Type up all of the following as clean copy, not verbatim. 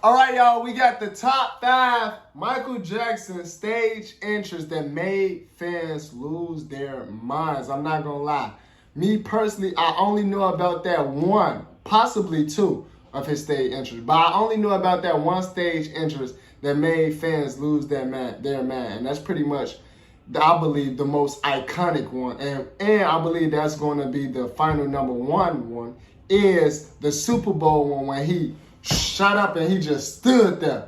All right, y'all, we got the top 5 Michael Jackson stage entries that made fans lose their minds. I'm not gonna lie. Me personally, I only knew about that one, possibly two of his stage entries, but I only knew about that one stage entrance that made fans lose their man. And that's pretty much, I believe, the most iconic one. And I believe that's going to be the final number one is the Super Bowl one when he shot up and he just stood there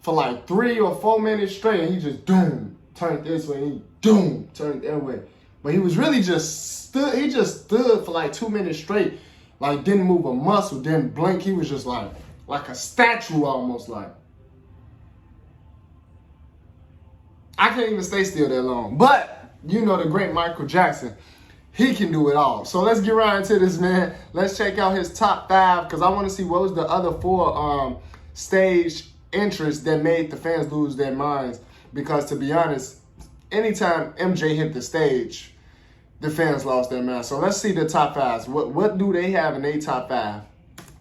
for like 3 or 4 minutes straight and he just turned this way and he turned that way. But he was really just stood, he just stood for like 2 minutes straight, like didn't move a muscle, didn't blink. He was just like a statue almost like. I can't even stay still that long. But, you know, the great Michael Jackson, he can do it all. So let's get right into this, man. Let's check out his top 5 because I want to see what was the other 4 stage entries that made the fans lose their minds. Because to be honest, anytime MJ hit the stage, the fans lost their minds. So let's see the top 5s. What do they have in their top 5?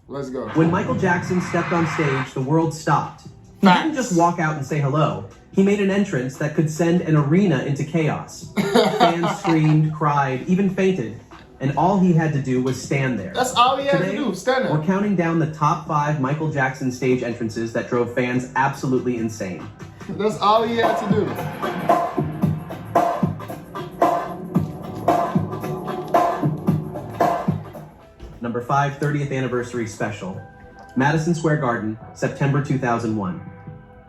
Let's go. When Michael Jackson stepped on stage, the world stopped. He didn't just walk out and say hello. He made an entrance that could send an arena into chaos. Fans screamed, cried, even fainted, and all he had to do was stand there. That's all he had Today, to do, stand there. We're counting down the top 5 Michael Jackson stage entrances that drove fans absolutely insane. That's all he had to do. Number 5, 30th Anniversary Special. Madison Square Garden, September 2001.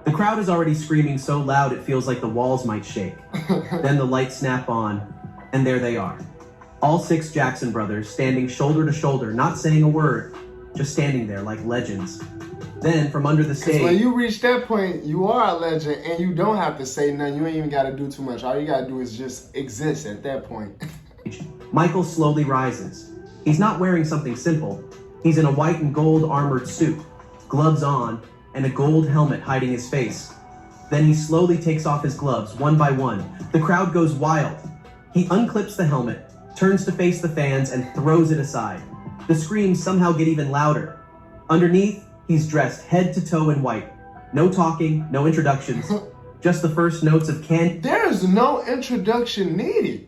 The crowd is already screaming so loud it feels like the walls might shake. Then the lights snap on, and there they are. All 6 Jackson brothers standing shoulder to shoulder, not saying a word, just standing there like legends. Then from under the stage... When you reach that point, you are a legend, and you don't have to say nothing. You ain't even got to do too much. All you got to do is just exist at that point. Michael slowly rises. He's not wearing something simple. He's in a white and gold armored suit, gloves on, and a gold helmet hiding his face. Then he slowly takes off his gloves one by one. The crowd goes wild. He unclips the helmet, turns to face the fans, and throws it aside. The screams somehow get even louder. Underneath, he's dressed head to toe in white. No talking, no introductions, just the first notes of Candy. There's no introduction needed.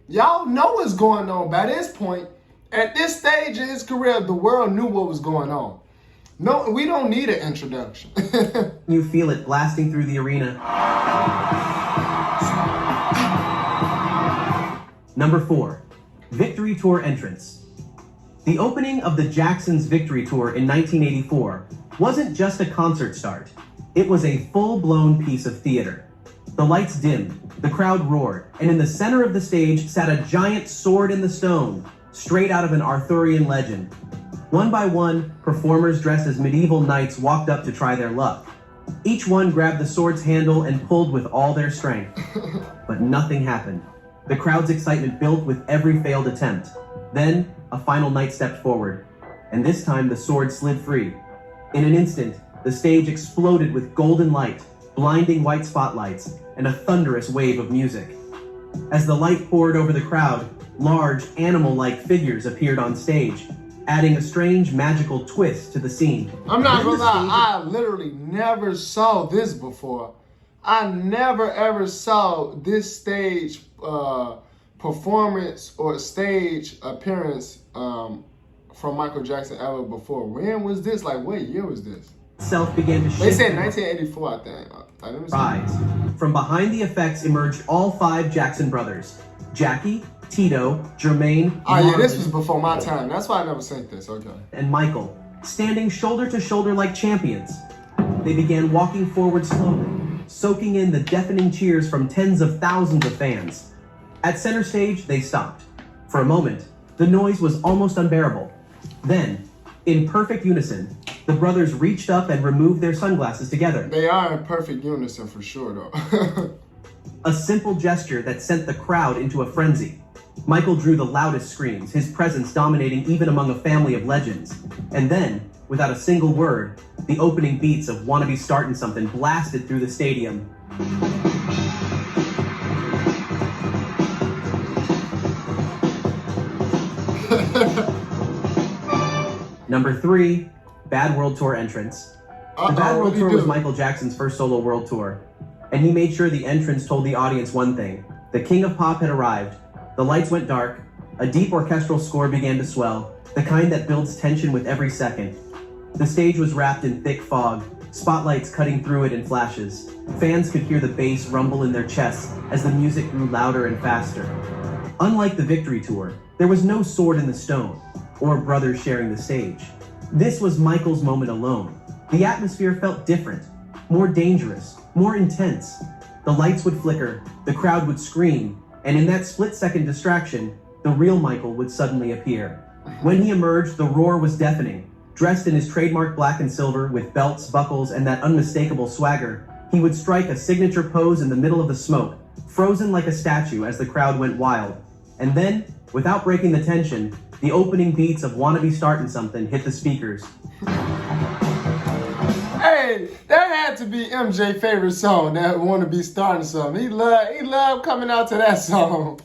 Y'all know what's going on by this point. At this stage in his career, the world knew what was going on. No, we don't need an introduction. You feel it blasting through the arena. Number 4, Victory Tour entrance. The opening of the Jacksons' Victory Tour in 1984 wasn't just a concert start. It was a full-blown piece of theater. The lights dimmed, the crowd roared, and in the center of the stage sat a giant sword in the stone, straight out of an Arthurian legend. One by one, performers dressed as medieval knights walked up to try their luck. Each one grabbed the sword's handle and pulled with all their strength. But nothing happened. The crowd's excitement built with every failed attempt. Then, a final knight stepped forward, and this time the sword slid free. In an instant, the stage exploded with golden light, blinding white spotlights, and a thunderous wave of music. As the light poured over the crowd, large, animal-like figures appeared on stage, adding a strange magical twist to the scene. I'm not gonna lie, I literally never saw this before. I never ever saw this stage performance or stage appearance from Michael Jackson ever before. When was this? Like, what year was this? Self began to shift. They said 1984, I think. I never Rise. From behind the effects emerged all 5 Jackson brothers: Jackie, Tito, Jermaine, oh yeah, Marvin, this was before my time. That's why I never seen this. Okay. and Michael, standing shoulder to shoulder like champions. They began walking forward slowly, soaking in the deafening cheers from tens of thousands of fans. At center stage, they stopped. For a moment, the noise was almost unbearable. Then, in perfect unison, the brothers reached up and removed their sunglasses together. They are in perfect unison for sure, though. A simple gesture that sent the crowd into a frenzy. Michael drew the loudest screams, his presence dominating even among a family of legends. And then, without a single word, the opening beats of Wanna Be Startin' Something blasted through the stadium. Number 3, Bad World Tour entrance. The Bad World what'd he Tour was do? Michael Jackson's first solo world tour, and he made sure the entrance told the audience one thing: the King of Pop had arrived. The lights went dark, a deep orchestral score began to swell, the kind that builds tension with every second. The stage was wrapped in thick fog, spotlights cutting through it in flashes. Fans could hear the bass rumble in their chests as the music grew louder and faster. Unlike the Victory Tour, there was no sword in the stone, or brothers sharing the stage. This was Michael's moment alone. The atmosphere felt different, more dangerous, more intense. The lights would flicker, the crowd would scream, and in that split-second distraction, the real Michael would suddenly appear. When he emerged, the roar was deafening. Dressed in his trademark black and silver with belts, buckles, and that unmistakable swagger, he would strike a signature pose in the middle of the smoke, frozen like a statue as the crowd went wild. And then, without breaking the tension, the opening beats of Wanna Be Startin' Something hit the speakers. Hey, that had to be MJ's favorite song, that Wanna Be Starting Something. He loved coming out to that song.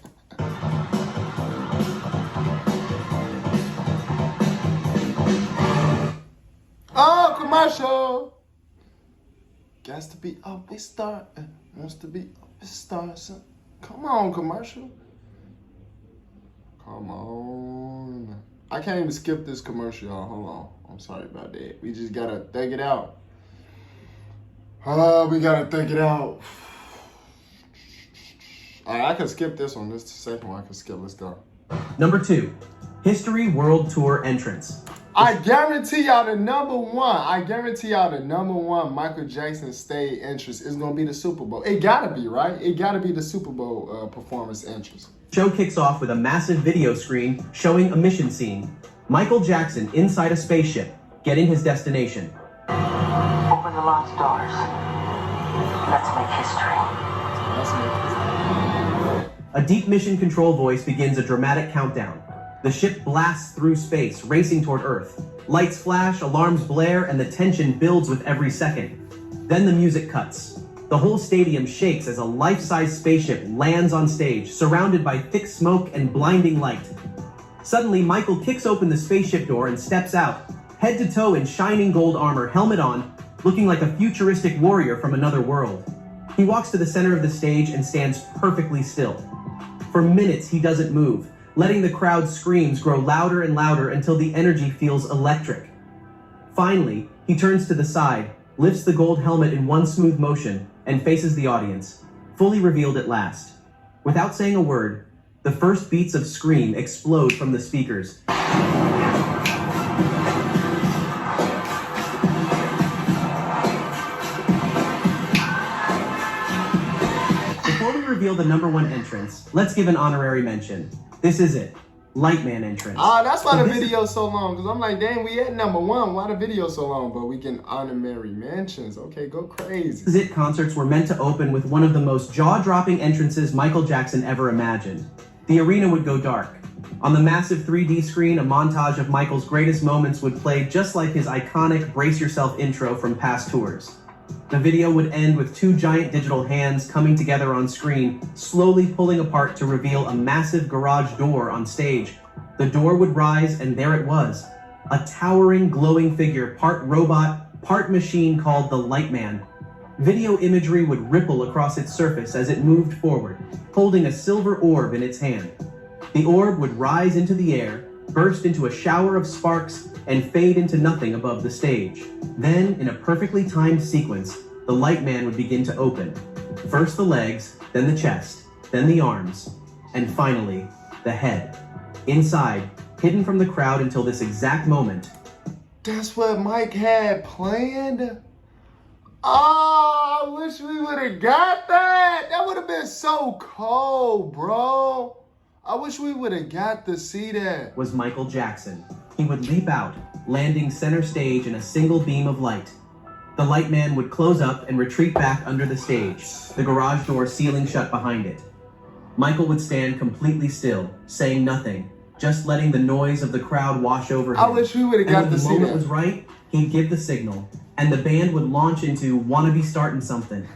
Oh, commercial. Got to be up, we start. Wants to be up, we start. Come on, commercial. Come on. I can't even skip this commercial, y'all. Hold on. I'm sorry about that. We just gotta think it out. We gotta think it out. Alright, I can skip this one. This is the second one I can skip. Let's go. Number 2, History World Tour entrance. I guarantee y'all the number one Michael Jackson stage entrance is gonna be the Super Bowl. It gotta be, right? It gotta be the Super Bowl performance entrance. Show kicks off with a massive video screen showing a mission scene. Michael Jackson inside a spaceship, getting his destination. Open the launch doors. Let's make history. A deep mission control voice begins a dramatic countdown. The ship blasts through space, racing toward Earth. Lights flash, alarms blare, and the tension builds with every second. Then the music cuts. The whole stadium shakes as a life-size spaceship lands on stage, surrounded by thick smoke and blinding light. Suddenly, Michael kicks open the spaceship door and steps out, head to toe in shining gold armor, helmet on, looking like a futuristic warrior from another world. He walks to the center of the stage and stands perfectly still. For minutes, he doesn't move, letting the crowd's screams grow louder and louder until the energy feels electric. Finally, he turns to the side, lifts the gold helmet in one smooth motion, and faces the audience, fully revealed at last. Without saying a word, the first beats of Scream explode from the speakers. Before we reveal the number 1 entrance, let's give an honorary mention. This is it, Lightman entrance. That's why the video's so long, because I'm like, dang, we at number 1. Why the video so long? But we can honorary mentions. Okay, go crazy. This is it concerts were meant to open with one of the most jaw-dropping entrances Michael Jackson ever imagined. The arena would go dark. On the massive 3D screen, a montage of Michael's greatest moments would play just like his iconic Brace Yourself intro from past tours. The video would end with 2 giant digital hands coming together on screen, slowly pulling apart to reveal a massive garage door on stage. The door would rise, and there it was, a towering, glowing figure, part robot, part machine called the Lightman. Video imagery would ripple across its surface as it moved forward, holding a silver orb in its hand. The orb would rise into the air, burst into a shower of sparks, and fade into nothing above the stage. Then, in a perfectly timed sequence, the Lightman would begin to open. First the legs, then the chest, then the arms, and finally, the head. Inside, hidden from the crowd until this exact moment. That's what Mike had planned? Oh, I wish we would have got that. That would have been so cold, bro. I wish we would have got to see that. Was Michael Jackson. He would leap out, landing center stage in a single beam of light. The Lightman would close up and retreat back under the stage, the garage door sealing shut behind it. Michael would stand completely still, saying nothing, just letting the noise of the crowd wash over him. I wish we would have got And to when the see moment that. was right, he'd give the signal, and the band would launch into Wanna Be Startin' Something.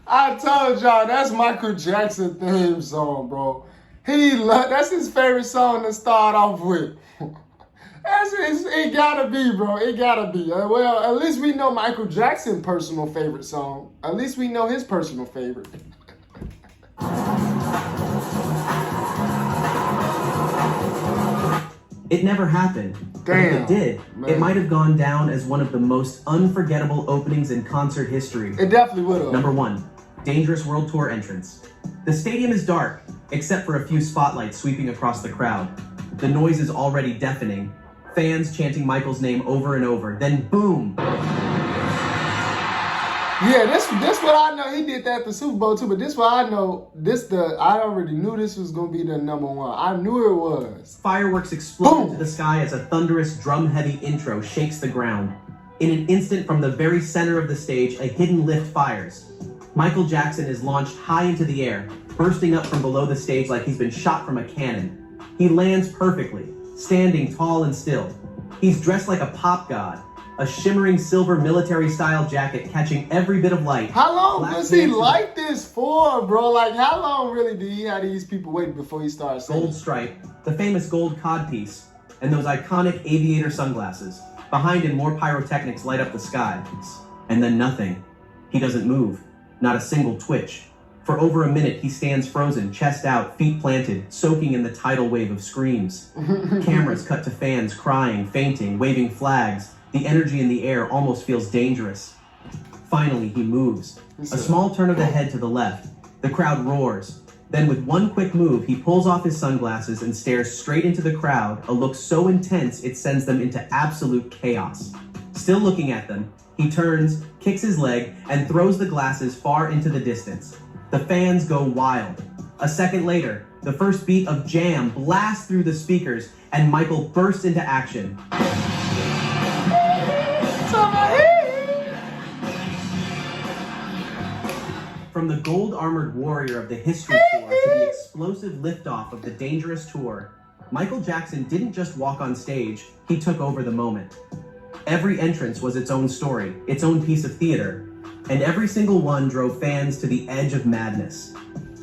I told y'all, that's Michael Jackson theme song, bro. That's his favorite song to start off with. It gotta be, bro. It gotta be. Well, at least we know Michael Jackson's personal favorite song. At least we know his personal favorite. It never happened. But if Damn, it did, man. it might have gone down as one of the most unforgettable openings in concert history. It definitely would have. Number 1, Dangerous World Tour entrance. The stadium is dark, except for a few spotlights sweeping across the crowd. The noise is already deafening. Fans chanting Michael's name over and over. Then boom! Yeah, this what I know. He did that at the Super Bowl too, but this what I know. I already knew this was gonna be the number one. I knew it was. Fireworks explode Boom! into the sky as a thunderous drum-heavy intro shakes the ground. In an instant, from the very center of the stage, a hidden lift fires. Michael Jackson is launched high into the air, bursting up from below the stage like he's been shot from a cannon. He lands perfectly, standing tall and still. He's dressed like a pop god, a shimmering silver military-style jacket catching every bit of light. How long Black was he pants with like this for, bro? Like, how long really did he have these people wait before he started singing? Gold stripe, the famous gold codpiece, and those iconic aviator sunglasses. Behind him, more pyrotechnics light up the sky. And then nothing. He doesn't move. Not a single twitch. For over a minute, he stands frozen, chest out, feet planted, soaking in the tidal wave of screams. Cameras cut to fans crying, fainting, waving flags. The energy in the air almost feels dangerous. Finally, he moves. A small turn of the head to the left. The crowd roars. Then with one quick move, he pulls off his sunglasses and stares straight into the crowd, a look so intense it sends them into absolute chaos. Still looking at them, he turns, kicks his leg, and throws the glasses far into the distance. The fans go wild. A second later, the first beat of Jam blasts through the speakers, and Michael bursts into action. From the gold-armored warrior of the History Tour to the explosive liftoff of the Dangerous Tour, Michael Jackson didn't just walk on stage, he took over the moment. Every entrance was its own story, its own piece of theater, and every single one drove fans to the edge of madness.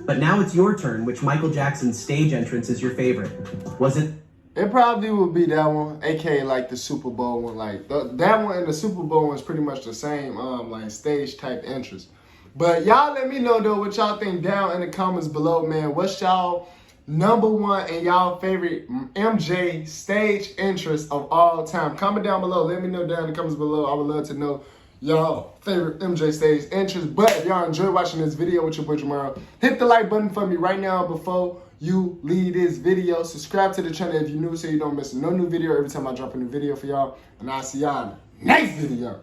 But now it's your turn. Which Michael Jackson stage entrance is your favorite? Was it? It probably would be that one, aka like the Super Bowl one. Like that one and the Super Bowl one is pretty much the same, like stage type entrance. But y'all let me know though what y'all think down in the comments below, man. What's y'all number one and y'all favorite MJ stage entrance of all time? Comment down below. Let me know down in the comments below. I would love to know y'all favorite MJ stage entrance. But if y'all enjoy watching this video with your boy Jamaro, hit the like button for me right now before you leave this video. Subscribe to the channel if you're new so you don't miss no new video every time I drop a new video for y'all. And I'll see y'all in the next video.